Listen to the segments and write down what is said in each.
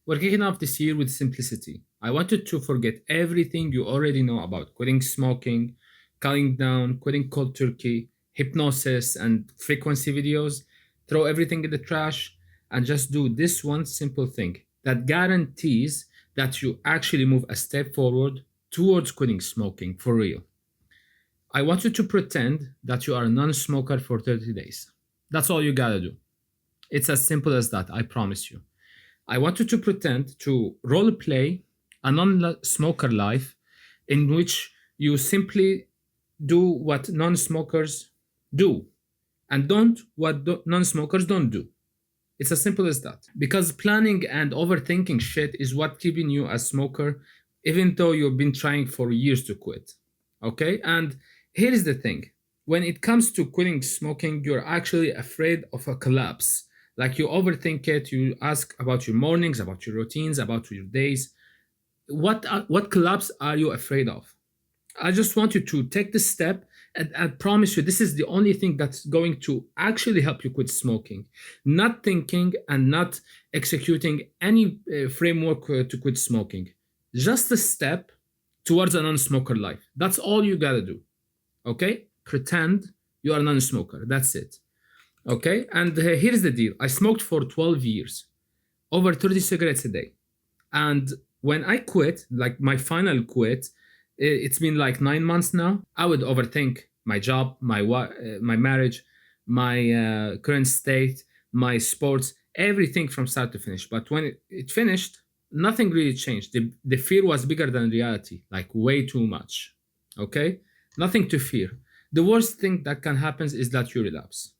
We're kicking off this year with simplicity. I wanted to forget everything you already know about quitting smoking, cutting down, quitting cold turkey, hypnosis, and frequency videos, throw everything in the trash, and just do this one simple thing that guarantees that you actually move a step forward towards quitting smoking for real. I want you to pretend that you are a non smoker for 30 days. That's all you gotta do. It's as simple as that, I promise you. I want you to pretend to role play a non smoker life in which you simply do what non smokers do and don't what non smokers don't do. It's as simple as that. Because planning and overthinking shit is what keeping you a smoker, even though you've been trying for years to quit. Okay? And here is the thing. When it comes to quitting smoking, you're actually afraid of a collapse. Like you overthink it, you ask about your mornings, about your routines, about your days. What collapse are you afraid of? I just want you to take this step, and I promise you, this is the only thing that's going to actually help you quit smoking. Not thinking and not executing any framework to quit smoking. Just a step towards a non smoker life. That's all you gotta do. Okay? Pretend you are a non smoker. That's it. Okay? And here's the deal I smoked for 12 years, over 30 cigarettes a day. And when I quit, like my final quit, it's been like 9 months now. I would overthink my job, my marriage, my current state, my sports, everything from start to finish. But when it finished, nothing really changed. The fear was bigger than reality, like way too much. Okay? Nothing to fear. The worst thing that can happen is that you relapse.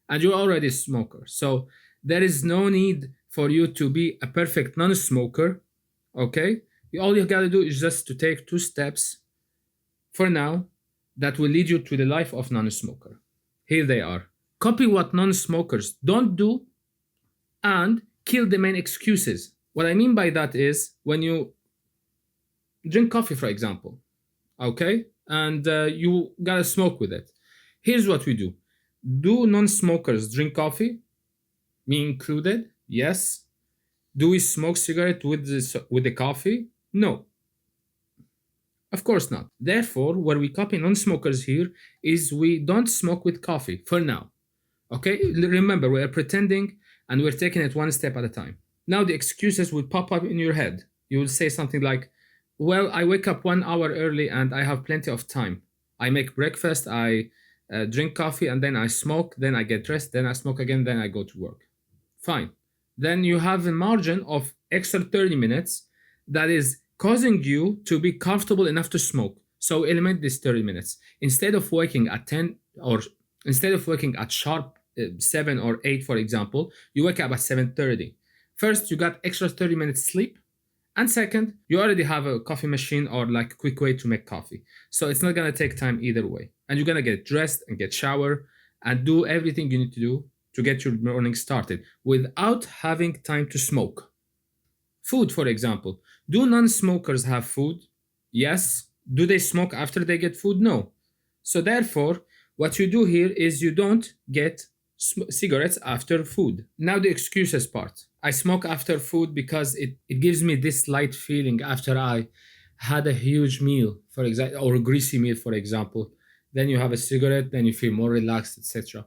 And you're already a smoker. So there is no need for you to be a perfect non smoker. Okay? All you gotta do is just to take 2 steps for now that will lead you to the life of non-smoker. Here they are. Copy what non-smokers don't do and kill the main excuses. What I mean by that is when you drink coffee, for example, okay, and you gotta smoke with it. Here's what we do. Do non-smokers drink coffee? Me included? Yes. Do we smoke cigarette with the coffee? No. Of course not. Therefore, where we copy non-smokers here is we don't smoke with coffee for now. Okay? Remember, we are pretending and we're taking it one step at a time. Now the excuses will pop up in your head. You will say something like, well, I wake up 1 hour early and I have plenty of time. I make breakfast, I drink coffee, and then I smoke, then I get dressed, then I smoke again, then I go to work. Fine. Then you have a margin of extra 30 minutes that is causing you to be comfortable enough to smoke. So eliminate this 30 minutes. Instead of waking at 10 or instead of waking at sharp 7 or 8, for example, you wake up at 7:30. First, you got extra 30 minutes sleep. And second, you already have a coffee machine or like a quick way to make coffee. So it's not going to take time either way. And you're going to get dressed and get shower and do everything you need to do to get your morning started without having time to smoke. Food, for example. Do non-smokers have food? Yes. Do they smoke after they get food? No. So therefore, what you do here is you don't get cigarettes after food. Now the excuses part. I smoke after food because it gives me this light feeling after I had a huge meal, for example, or a greasy meal, for example. Then you have a cigarette, then you feel more relaxed, etc.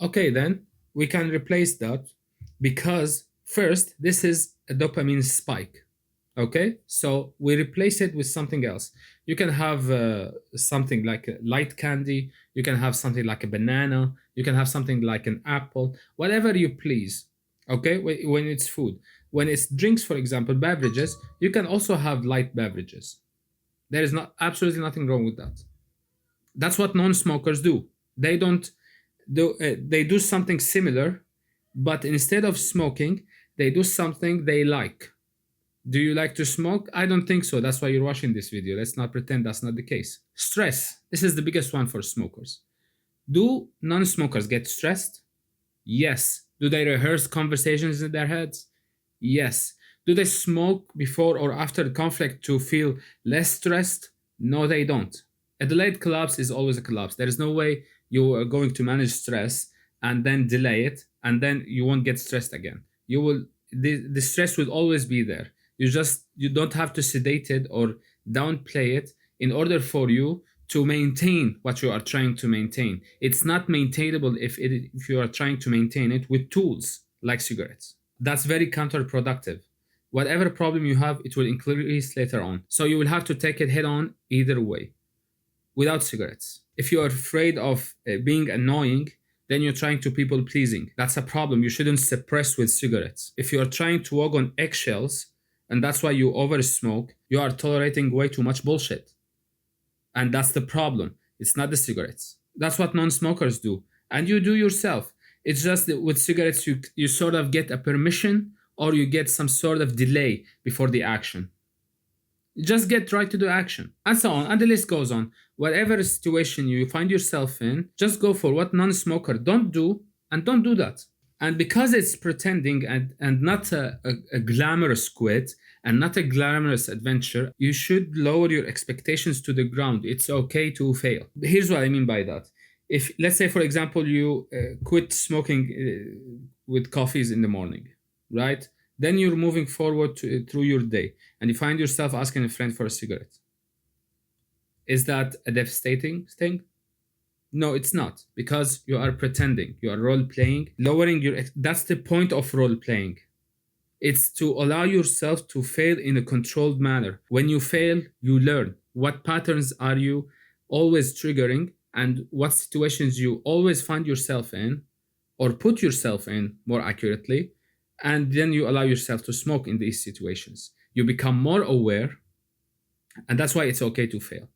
Okay, then we can replace that because first, this is a dopamine spike. Okay, so we replace it with something else. You can have something like a light candy, you can have something like a banana, you can have something like an apple, whatever you please. Okay, when it's food. When it's drinks, for example, beverages, you can also have light beverages. There is not absolutely nothing wrong with that. That's what non-smokers do. They don't do they do something similar, but instead of smoking, they do something they like. Do you like to smoke? I don't think so. That's why you're watching this video. Let's not pretend that's not the case. Stress. This is the biggest one for smokers. Do non smokers get stressed? Yes. Do they rehearse conversations in their heads? Yes. Do they smoke before or after conflict to feel less stressed? No, they don't. A delayed collapse is always a collapse. There is no way you are going to manage stress and then delay it and then you won't get stressed again. You will the stress will always be there. You don't have to sedate it or downplay it in order for you to maintain what you are trying to maintain. It's not maintainable if you are trying to maintain it with tools like cigarettes. That's very counterproductive. Whatever problem you have, it will increase later on. So you will have to take it head on either way without cigarettes. If you are afraid of being annoying, then you're trying to people pleasing. That's a problem. You shouldn't suppress with cigarettes. If you are trying to walk on eggshells and that's why you over smoke, you are tolerating way too much bullshit. And that's the problem. It's not the cigarettes. That's what non-smokers do. And you do yourself. It's just that with cigarettes, you sort of get a permission or you get some sort of delay before the action. Just get right to the action, and so on, and the list goes on. Whatever situation you find yourself in, just go for what non-smoker don't do, and don't do that. And because it's pretending and not a glamorous quit and not a glamorous adventure, you should lower your expectations to the ground. It's okay to fail. Here's what I mean by that. If, let's say, for example, you quit smoking with coffees in the morning, right? Then you're moving forward through your day and you find yourself asking a friend for a cigarette. Is that a devastating thing? No, it's not, because you are pretending, you are role playing, lowering your. That's the point of role playing. It's to allow yourself to fail in a controlled manner. When you fail, you learn. What patterns are you always triggering and what situations you always find yourself in, or put yourself in more accurately, and then you allow yourself to smoke in these situations. You become more aware, and that's why it's okay to fail.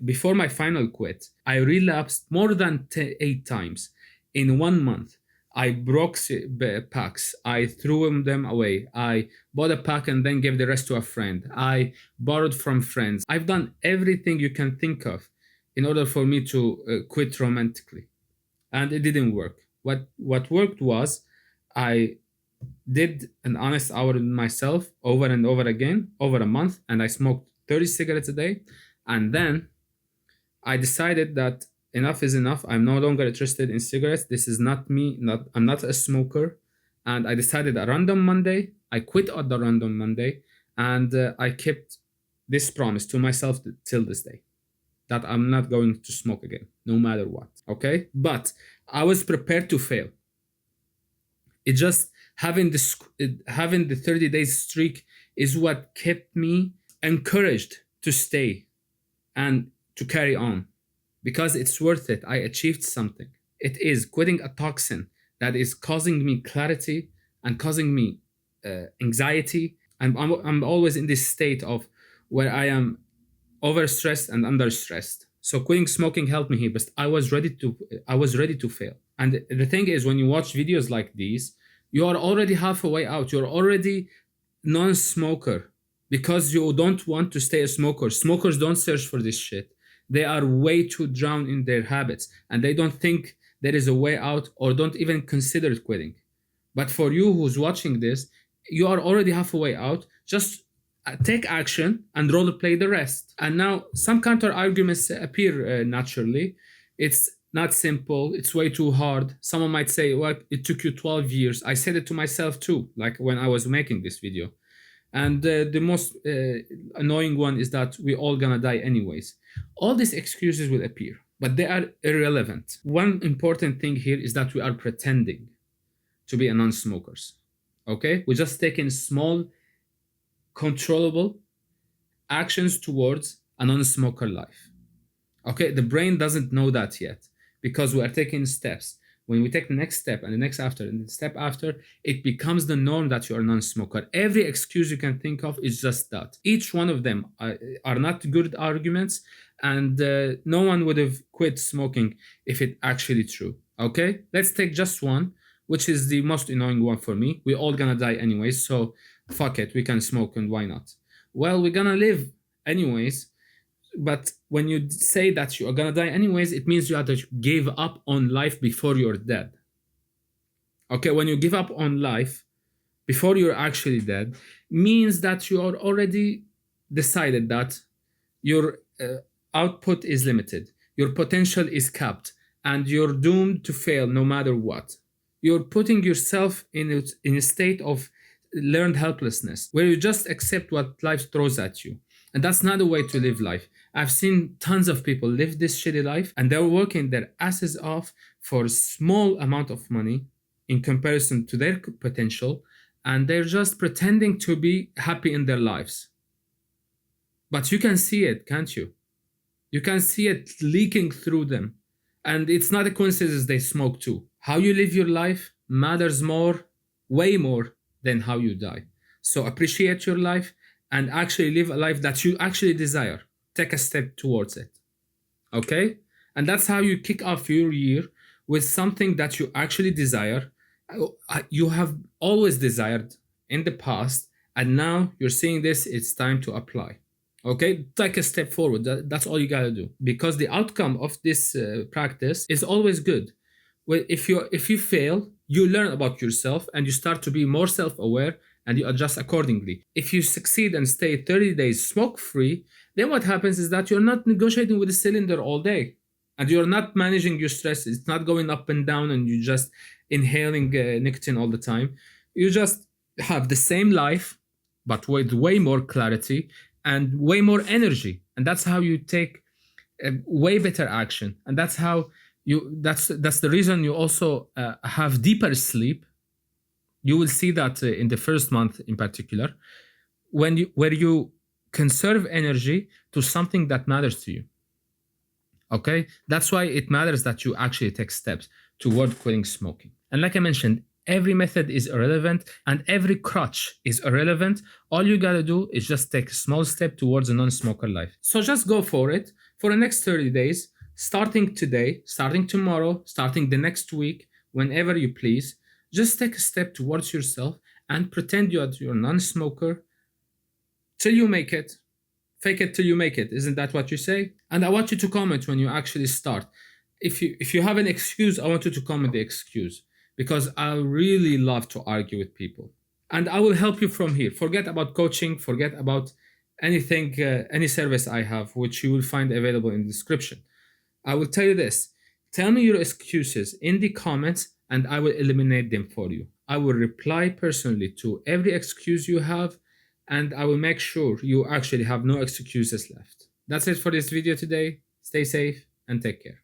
Before my final quit, I relapsed more than 8 times in 1 month. I broke packs. I threw them away. I bought a pack and then gave the rest to a friend. I borrowed from friends. I've done everything you can think of in order for me to quit romantically, and it didn't work. What worked was I did an honest hour with myself over and over again over a month, and I smoked 30 cigarettes a day. And then I decided that enough is enough. I'm no longer interested in cigarettes. This is not me. I'm not a smoker. And I decided a random Monday. I quit on the random Monday, and I kept this promise to myself till this day, that I'm not going to smoke again, no matter what. Okay? But I was prepared to fail. It just having the 30 days streak is what kept me encouraged to stay and to carry on, because it's worth it. I achieved something. It is quitting a toxin that is causing me clarity and causing me anxiety. I'm always in this state of where I am overstressed and understressed. So quitting smoking helped me here, but I was ready to fail. And the thing is, when you watch videos like these, you are already halfway out. You're already non-smoker because you don't want to stay a smoker. Smokers don't search for this shit. They are way too drowned in their habits and they don't think there is a way out or don't even consider quitting. But for you who's watching this, you are already halfway out. Just take action and role play the rest. And now some counter arguments appear naturally. It's not simple. It's way too hard. Someone might say, well, it took you 12 years. I said it to myself too, like when I was making this video. And the most annoying one is that we're all gonna die anyways. All these excuses will appear, but they are irrelevant. One important thing here is that we are pretending to be a non-smokers. Okay? We're just taking small, controllable actions towards a non-smoker life. Okay? The brain doesn't know that yet because we are taking steps. When we take the next step and the next after and the step after, it becomes the norm that you are a non-smoker. Every excuse you can think of is just that. Each one of them are not good arguments, and no one would have quit smoking if it actually true. Okay? Let's take just one, which is the most annoying one for me. We're all gonna die anyways, so fuck it, we can smoke and why not? Well, we're gonna live anyways, but when you say that you are gonna die anyways, it means you have to give up on life before you're dead. Okay, when you give up on life before you're actually dead, means that you are already decided that your output is limited, your potential is capped, and you're doomed to fail no matter what. You're putting yourself in a state of learned helplessness where you just accept what life throws at you. And that's not a way to live life. I've seen tons of people live this shitty life and they're working their asses off for a small amount of money in comparison to their potential, and they're just pretending to be happy in their lives. But you can see it, can't you? You can see it leaking through them. And it's not a coincidence they smoke too. How you live your life matters more, way more, than how you die. So appreciate your life and actually live a life that you actually desire. Take a step towards it. Okay? And that's how you kick off your year with something that you actually desire. You have always desired in the past, and now you're seeing this, it's time to apply. Okay, take a step forward. That's all you gotta do, because the outcome of this practice is always good. Well, if you fail, you learn about yourself and you start to be more self-aware and you adjust accordingly. If you succeed and stay 30 days smoke-free, then what happens is that you're not negotiating with the cylinder all day, and you're not managing your stress. It's not going up and down, and you just inhaling nicotine all the time. You just have the same life, but with way more clarity and way more energy, and that's how you take way better action. And that's how that's the reason you also have deeper sleep. You will see that in the first month in particular, where you conserve energy to something that matters to you. Okay, that's why it matters that you actually take steps toward quitting smoking. And like I mentioned, every method is irrelevant and every crutch is irrelevant. All you gotta do is just take a small step towards a non-smoker life. So just go for it for the next 30 days, starting today, starting tomorrow, starting the next week, whenever you please. Just take a step towards yourself and pretend you're a non-smoker till you make it. Fake it till you make it. Isn't that what you say? And I want you to comment when you actually start. If you have an excuse, I want you to comment the excuse, because I really love to argue with people. And I will help you from here. Forget about coaching, forget about anything, any service I have, which you will find available in the description. I will tell you this. Tell me your excuses in the comments and I will eliminate them for you. I will reply personally to every excuse you have, and I will make sure you actually have no excuses left. That's it for this video today. Stay safe and take care.